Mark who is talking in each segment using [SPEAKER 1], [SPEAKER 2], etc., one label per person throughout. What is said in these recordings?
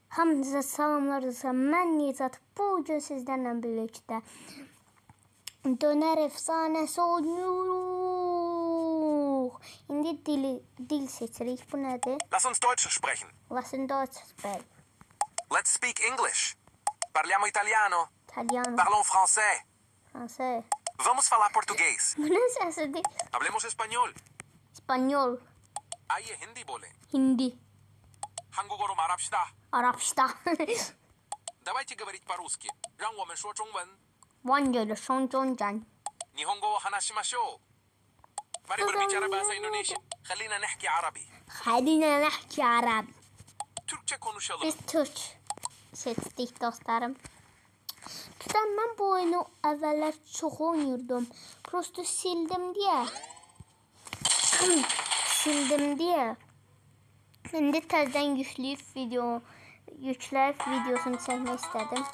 [SPEAKER 1] Hamınıza salamlar dostlar. Mən Necat. Bugün sizlərlə birlikdə dönər efsanəsi oynuyoruz. İndi dil seçirik. Bu nədir?
[SPEAKER 2] Lass uns Deutsch sprechen.
[SPEAKER 1] Lass uns Deutsch sprechen.
[SPEAKER 2] Let's speak English. Parliamo italiano.
[SPEAKER 1] İtalyan.
[SPEAKER 2] Parlons français.
[SPEAKER 1] Fransız.
[SPEAKER 2] Vamos falar português.
[SPEAKER 1] Bu nə səsidir?
[SPEAKER 2] Hablemos español.
[SPEAKER 1] İspanyol.
[SPEAKER 2] Aye hindi bole.
[SPEAKER 1] Hindi.
[SPEAKER 2] 한국어로 말합시다.
[SPEAKER 1] Arapista.
[SPEAKER 2] Давайте говорить по-русски. 让我们说中文.
[SPEAKER 1] Van Gölü son Joncan.
[SPEAKER 2] نيهونغو هناشيماشو. Mari berbicara bahasa Indonesia. خلينا نحكي عربي.
[SPEAKER 1] خلينا نحكي عربي.
[SPEAKER 2] Türkçe konuşalım.
[SPEAKER 1] Biz Türk seçdik dostlarım. Tutan ben bu oyunu evveller çok oynuyordum. Prosto sildim diye. Şimdi təzədən yükləyib videosunu çəkmək istədim.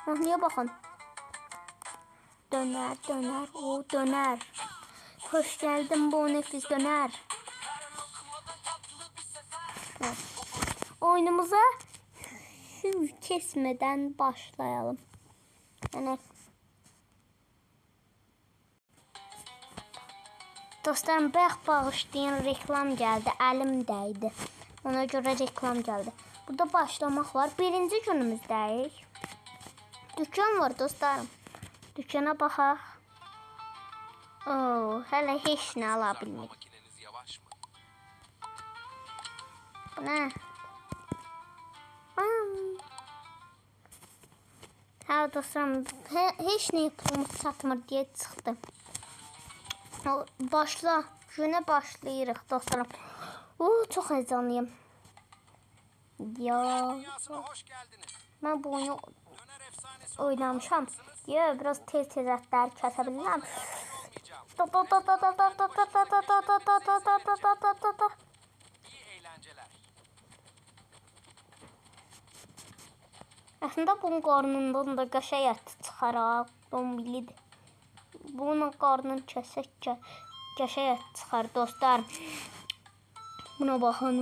[SPEAKER 1] Niyə baxın? Döner, döner. Hoş geldin bu nefis döner. Evet. Oyunumuza kesmeden başlayalım. Yani dostlarım, bağışlayın, reklam gəldi, əlim dəydi. Ona görə reklam gəldi. Burada başlamaq var. Birinci günümüzdəyik. Dükkan var dostlarım. Dükkana baxaq. Hələ heç nə ala bilmirik.
[SPEAKER 2] Makineniz yavaş mı?
[SPEAKER 1] Bu nə? Hə dostlarım, heç nə pulumuz çatmır deyə çıxdı. Başla. Günə başlayırıq dostlarım. Çox heyecanlıyım.
[SPEAKER 2] Dünyasına hoş geldiniz.
[SPEAKER 1] Mən bu oyunu
[SPEAKER 2] Döner efsanesi
[SPEAKER 1] oynamışam. Biraz tez ətlər kəsə bilirəm.
[SPEAKER 2] İyi eğlenceler.
[SPEAKER 1] Əslində bunun qarnından da qəşəng ət çıxar. Dombilidir. Bunun qarnını kəsək qəşəng ət çıxar dostlar. Buna baxın.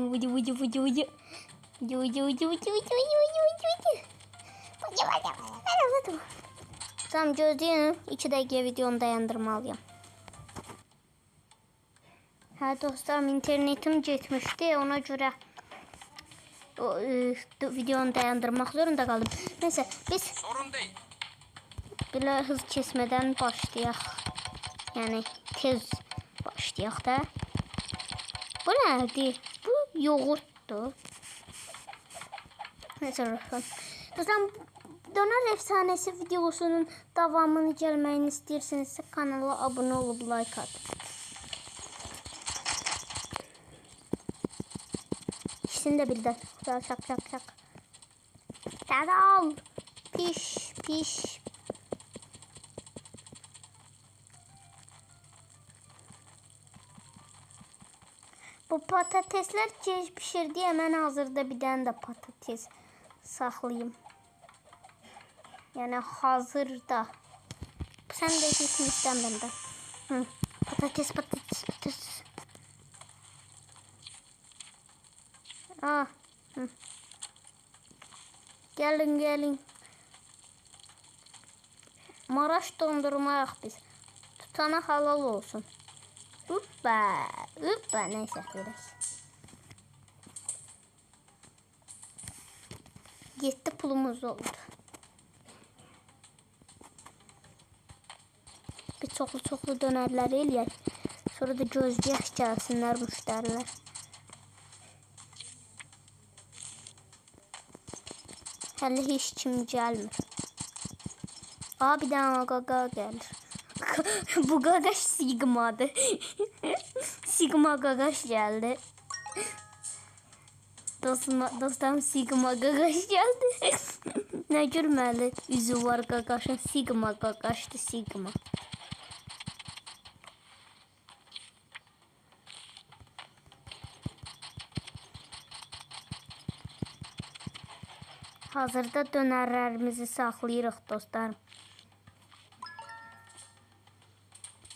[SPEAKER 1] Tamam, gözləyin. 2 dəqiqə videonu dayandırmalıyım. Hə dostlarım, internetim getmişdi. Ona görə videonu dayandırmaq zorunda qaldım. Neyse, biz
[SPEAKER 2] Sorun değil.
[SPEAKER 1] belə hız kesmədən başlayaq. Yəni tez başlayaq da. Bu nədir? Bu yoğurtdur. Neyse, dostlarım, döner efsanəsi videosunun davamını gəlməyini istəyirsinizsə kanala abunə olub like atın. İkisini də birdən. Şak. Dədal. Piş. Bu patatesler gec pişir diye mən hazırda bir dənə də patates saxlayayım. Yəni hazırda. Sən də keçsin istəmirəm də. Patates. Gəlin. Maraş dondurmayaq biz. Tutana halal olsun. Hoppa, neyse biraz. 7 pulumuz oldu. Bir çoxlu dönərləri eləyək. Sonra da gözləyək gəlsinlər müştərilər. Hələ heç kim gəlmir. Bir dənə qaqa gəlir. Bu qaqaş Sigma'dır. Sigma qaqaş gəldi. Dostlarım, Sigma qaqaş gəldi. Nə gülməli üzü var qaqaşın. Sigma qaqaşdır, Sigma. Hazırda dönərlərimizi saxlayırıq dostlarım.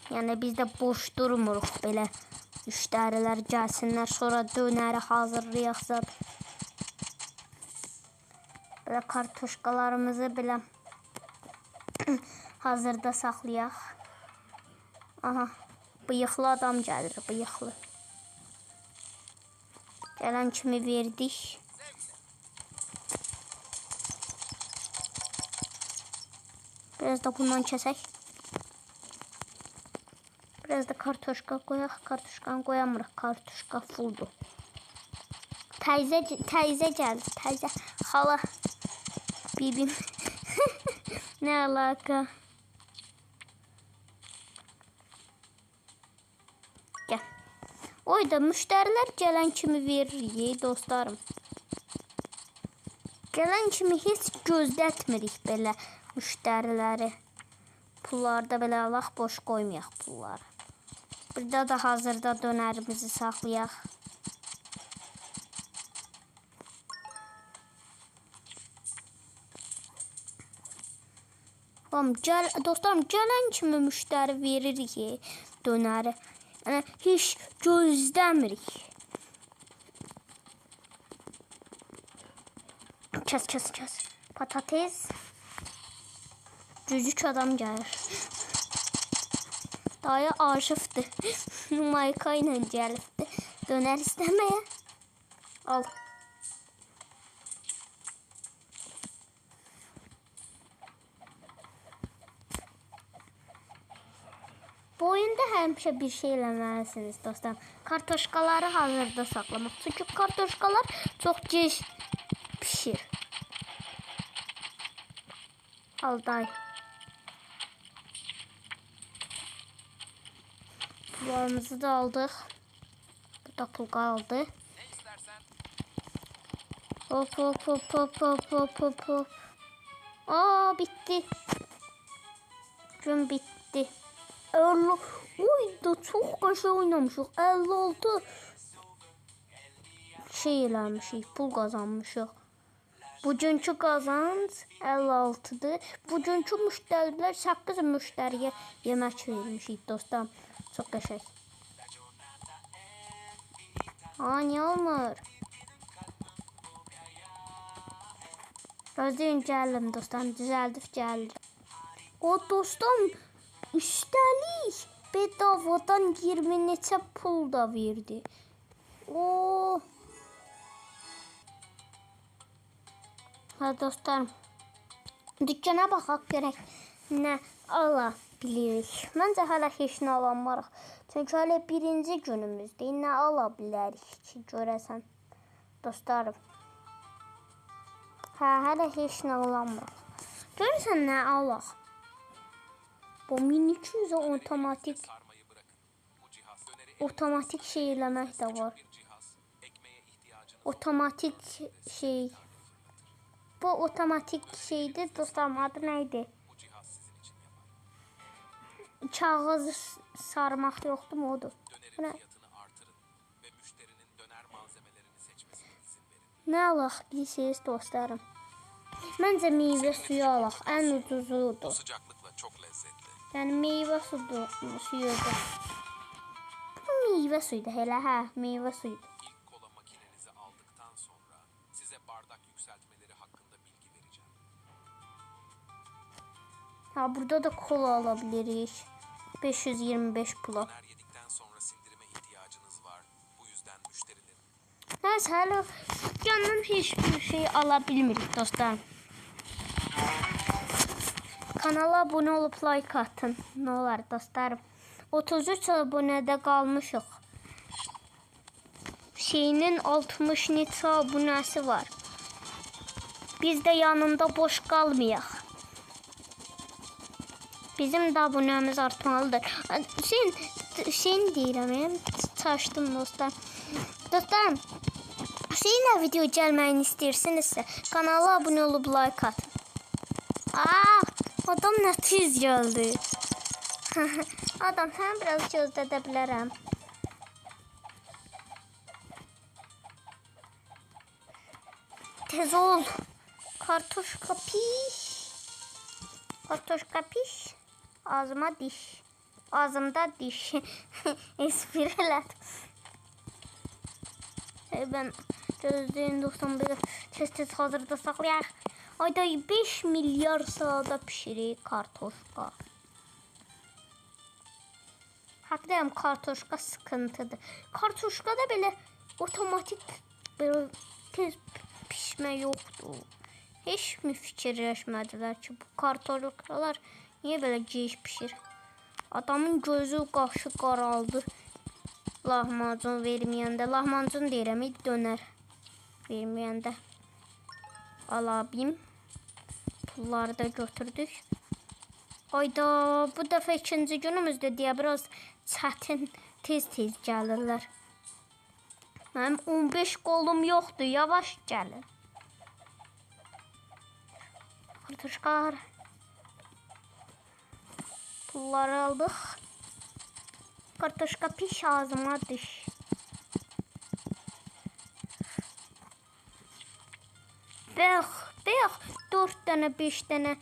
[SPEAKER 1] Yəni biz də boş durmuruq belə. Müştərilər gəlsinlər, sonra dönəri hazırlayaq zat. Belə kartuşkalarımızı belə hazırda saxlayaq. Aha, bıyıqlı adam gəlir, bıyıqlı. Gələn kimi verdik. Biraz da bundan kəsək. Biraz da kartuşka koyaq. Kartuşkanı koyamırıq. Kartuşka fulldur. Teyze geldi. Teyze. Hala. Bibim. Ne alaka? Gel. Oy da müşteriler gelen kimi verir dostlarım. Gelen kimi hiç gözlətmirik belə müşteriləri. Pullarda belə Allah boş qoymayaq pulları. Burada da hazırda dönərimizi saxlayaq. Dostlarım, gələn kimi müştəri veririk dönəri. Yəni, heç gözləmirik. Kəs. Patates. Cücük adam gəlir. Dayı aşıqdır. Mayka ilə gəlibdir. Dönər istəməyə. Al. Bu oyunda həmişə bir şey eləməlisiniz dostlar. Kartoşkaları hazırda saxlamaq. Çünki kartoşkalar çox gec pişir. Al day. Pullarımızı da aldık. Bu da pul kaldı. Hop. Aa, bitti. Gün bitti. 50. Oy da çok kaşa oynamışıq. 56 şey eləmişik. Pul kazanmışıq. Bugünkü kazanc 56'dır. Bugünkü müştərilər 8 müştəriyə yemək vermişik dostlar. Çok qəşəng. Aa, niye olmur? Gözləyin gəldim dostlar. Düzəldib gəldim. O dostum üstəlik bedavadan 20 neçə pul da verdi. O. Ha dostlarım. Dükkana baxaq görək nə ala bilirik. Məncə hələ heç nə alanmarıq. Çünki hələ birinci günümüzdür. Nə ala bilərik ki, görəsən dostlarım. Hə, hələ heç nə alanmarıq. Görürsən nə alaq? Bu 1200 otomatik şey eləmək də var. Otomatik şey. Bu otomatik şeydir dostlarım, adı neydi? Kağız sarmaq yoxdur mu, odur. Nə alaq bilirsiniz dostlarım? Məncə meyvə suyu alaq, ən ucuzudur. Yəni meyvə suyudur. Bu meyvə suyudur elə, hə, meyvə suyudur. Ha, burada da kola alabiliriz. 525 pula. Neyse, hala canım hiçbir şey alabilmirik dostlar. Kanala abone olup like atın. Ne olar dostlarım. 33 abonede kalmışıq. Şeyinin 60 neçə abunəsi var. Biz de yanında boş kalmayaq. Bizim de abunemiz artmalıdır. Şeyin deyirəm, çaşdım dostlar. Dostlarım, şeyinlə video gəlməyini istəyirsinizsə, kanala abone olup like atın. Aa, adam nə tez gəldi. Adam, sən biraz gözlədə bilərəm. Tez ol. Kartoşka piş. Kartoşka piş. Ağzıma diş. Ağzımda diş. Espriler. Ben gözlüğün dostum, böyle tez hazırda saklayaq. Ayda 5 milyar saata pişirik kartoşka. Hakikaten kartoşka sıkıntıdır. Kartoşkada belə otomatik belə tez pişmə yoxdur. Heç mi fikirləşmədilər ki, bu kartoşkalar niyə belə gec pişir? Adamın gözü, qaşı qaraldı. Lahmacun verməyəndə, lahmacun deyirəm, dönər verməyəndə. Alabim. Pulları da götürdük. Ayda, bu dəfə ikinci günümüzdür deyə biraz çətin, tez-tez gəlirlər. Mənim 15 qolum yoxdur, yavaş gəlin. Kartoşkalar. Pulları aldıq. Kartoşka piş ağzıma düş. Bəx, 4 dənə, 5 dənə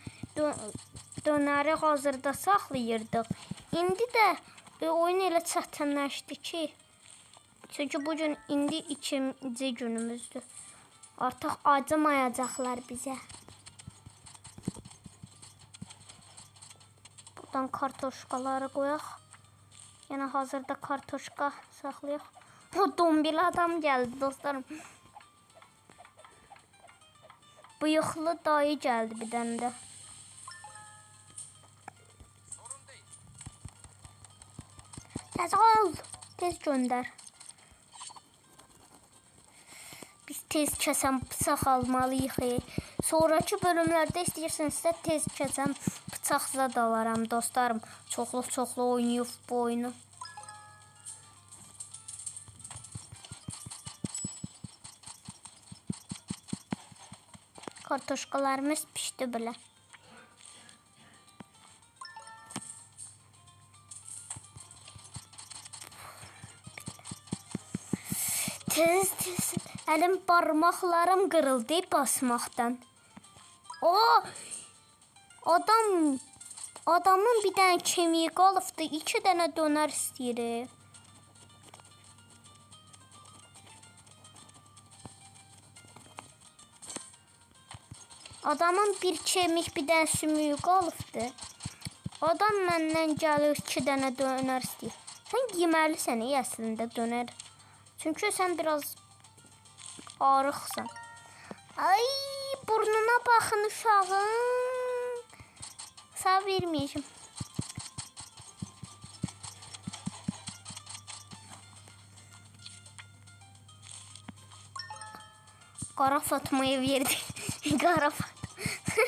[SPEAKER 1] dönəri hazırda saxlayırdıq. İndi də oyun elə çətinləşdi ki, çünki bugün indi ikinci günümüzdür. Artıq acımayacaqlar bizə. Buradan kartoşkaları qoyaq. Yəni hazırda kartoşka saxlayaq. O dombil adam gəldi dostlarım. Bıyıqlı dayı gəldi bir dənə də. Tez ol. Tez göndər. Biz tez kəsən bıçaq almalıyıq. Sonraki bölümlərdə istəyirsinizsə tez kəsən bıçaqla dalaram dostlarım. Çoxlu oynayıb bu oyunu. Kartoşkalarımız pişti belə. Tez. Əlim barmaqlarım qırıldı basmaqdan. Adamın bir dənə kemiği qalıbdı. 2 dənə dönər istəyir. Adamın bir kemik, bir dənə sümüyü qalıbdı. Adam məndən gəlir 2 dənə dönər istəyir. Sən yeməlisən əslində dönər. Çünki sən biraz arıqsan. Ay, burnuna baxın uşağım. Sağ verməyəcəm. Qara Fatma'ya verdi. Qara Fatma.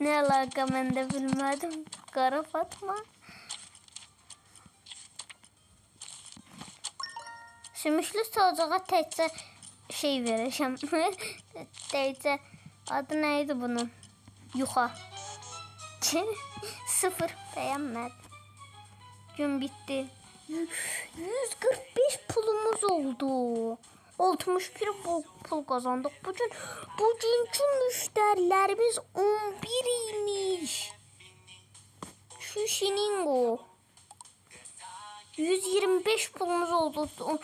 [SPEAKER 1] Ne alaka, mən də bilmədim. Qara Fatma. Sümüklü soğucağa təkcə şey verəcəm. Təkcə adı nə idi bunun? Yuxa. 0 bəyənmədim. Gün bitdi. 145 pulumuz oldu. 61 pul kazandık. Bugünkü müşterilerimiz 11 imiş. Şu şiningo. 125 pulumuz oldu.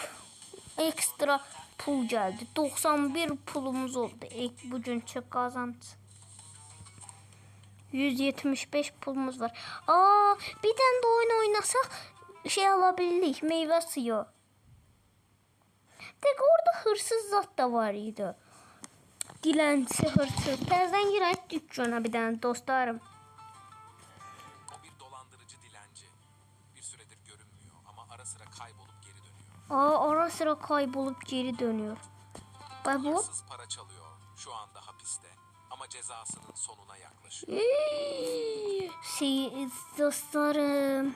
[SPEAKER 1] Ekstra pul geldi. 91 pulumuz oldu. Bugünkü kazanç. 175 pulumuz var. Bir tane de oyun oynasak şey alabilirik. Meyve suyu. Tek orada hırsız zat da var idi. Dilenci hırsız. Təzədən girək dükkana bir dənə dostlarım.
[SPEAKER 2] O bir dolandırıcı dilenci. Bir süredir görünmüyor ama ara sıra kaybolup geri dönüyor.
[SPEAKER 1] Ara sıra kaybolup geri dönüyor. Bak bu.
[SPEAKER 2] Hırsız para çalıyor. Şu anda hapiste. Ama cezasının sonuna yaklaşıyor.
[SPEAKER 1] Dostlarım.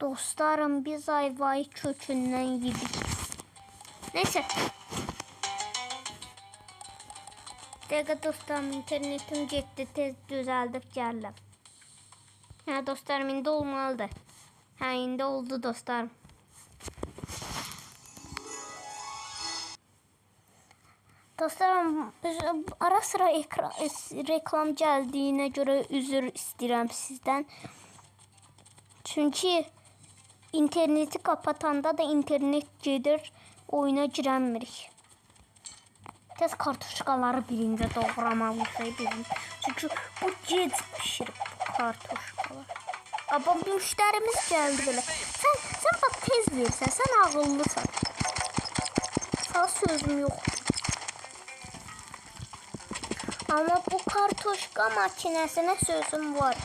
[SPEAKER 1] Dostlarım biz ayvayı kökünden yedik. Neyse. Dəqiqə dostlarım, internetim getdi, tez düzəldib gəldim. Hə dostlarım, indi olmalıdır. Hə indi oldu dostlarım. Dostlarım, ara sıra reklam gəldiyinə görə üzr istəyirəm sizdən. Çünki interneti kapatanda da internet gedir, oyuna girəmirik. Tez kartuşkaları birinci doğramalıyıq. Çünki bu gec pişir bu kartuşkalar. Ama müşterimiz gəldi belə. Sən bax tez versən, sən ağıllısan. Sağ sözüm yox. Ama bu kartuşka makinesine sözüm var.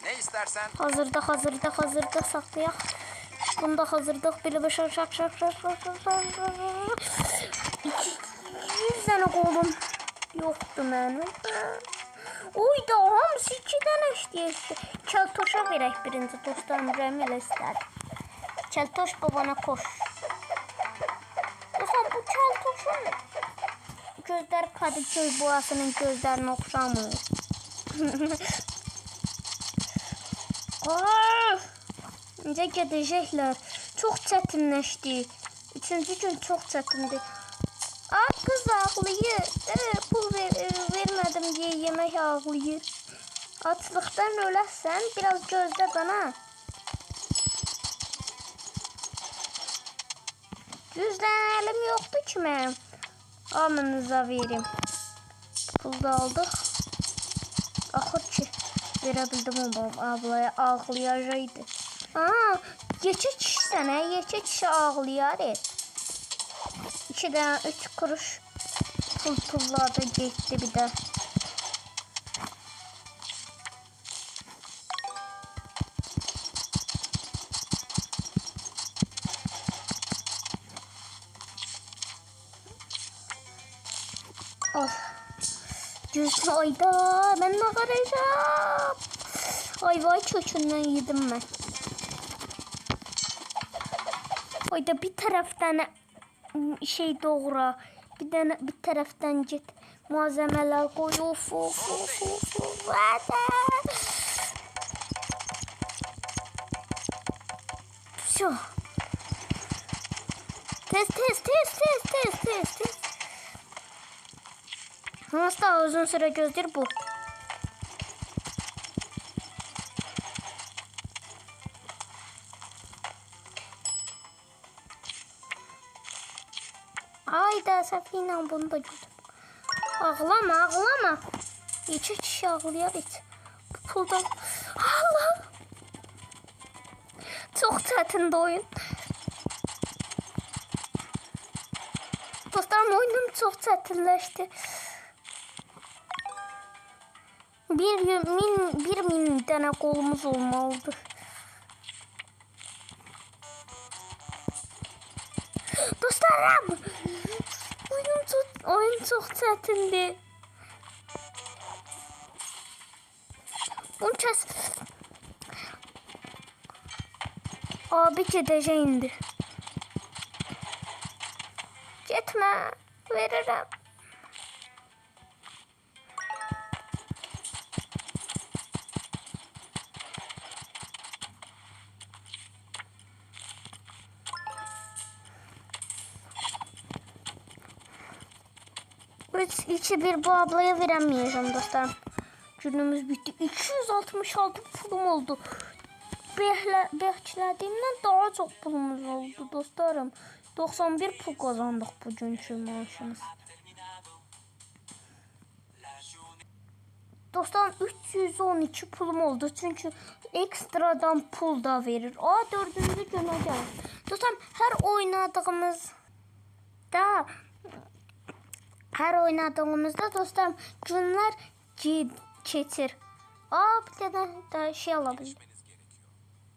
[SPEAKER 2] Ne istersen.
[SPEAKER 1] Hazırda saklayaq. Bunda hazırdıq. Belə şak. 100 tane kolum yoxdur mənim. Oy da hamısı 2 dənə işləyir. Keltoşa verək birinci dostlarım, rəhm elə istədim. Keltoş babana koş. Dostlar bu keltoşun gözləri Kadıköy boğasının gözlərinə oxşamır. Necə gedəcəklər? Çox çətinləşdi. 3-cü gün çox çətindi. Qız ağlayır. Pul vermədim deyə yemək ağlayır. Açlıqdan öləsən, biraz gözlə bana. 100 dənə əlim yoxdur ki mənim. Alnınıza verim. Pul da aldıq. Axır ki verə bildim o ablaya, ağlayacaqdı. Yekə kişi sənə, yekə kişi ağlayar. 2 dənə 3 kuruş pullarda getdi bir də. Gözlü ayda ben ne karacağım? Ayvay kökünden yedim ben. Ayda bir taraftan şey doğra, bir taraftan git. Malzemeler koy. Of. Şu. Tez. Nasıl daha uzun süre gözler bu? Ayda Safina bunu da gördüm. Ağlama. İki kişi ağlayar hiç. Bu pulda. Allah. Çok çətin oyun. Dostlarım oyunum çok çətinləşdi. Bir min tane kolumuz olmalıdır. Dostlarım, oyun çok çetindi. Bunu kes. Abi gideceğim indi. Gitme, veririm. Bir bu ablaya veremeyeceğim dostlarım. Günümüz bitti. 266 pulum oldu. Beklediğimden daha çok pulumuz oldu dostlarım. 91 pul kazandık bugünkü maaşımız. Dostlarım 312 pulum oldu. Çünkü ekstradan pul da verir. 4. güne gelir. Dostlarım her oynadığımızda dostlarım günler geçir. Bir tane daha şey alabilirim.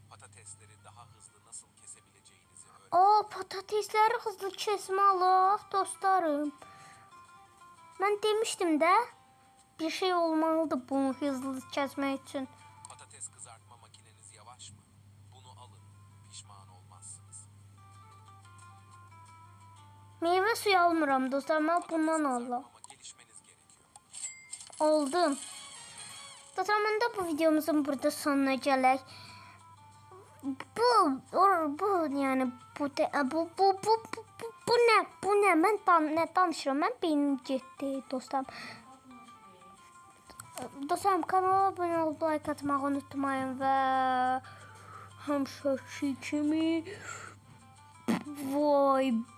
[SPEAKER 2] Patatesleri daha hızlı nasıl kesebileceğinizi öğrenin.
[SPEAKER 1] Patatesleri hızlı kesme alaq dostlarım. Ben demiştim de bir şey olmalıdır bunu hızlı kesmek için.
[SPEAKER 2] Patates kızartma makineniz yavaş mı? Bunu alın. Pişman olmazsınız.
[SPEAKER 1] Meyve suyu almıram dostlarım. Ben bundan aldım.
[SPEAKER 2] Ama gelişmeniz gerekiyor.
[SPEAKER 1] Oldum. Dostlarım da bu videomuzun burada sonuna gələk. Bu ne? Ben danışıram. Ben beynim getdi dostlarım. Dostlarım kanala abone olup like atmağı unutmayın ve həmişəki kimi vay bay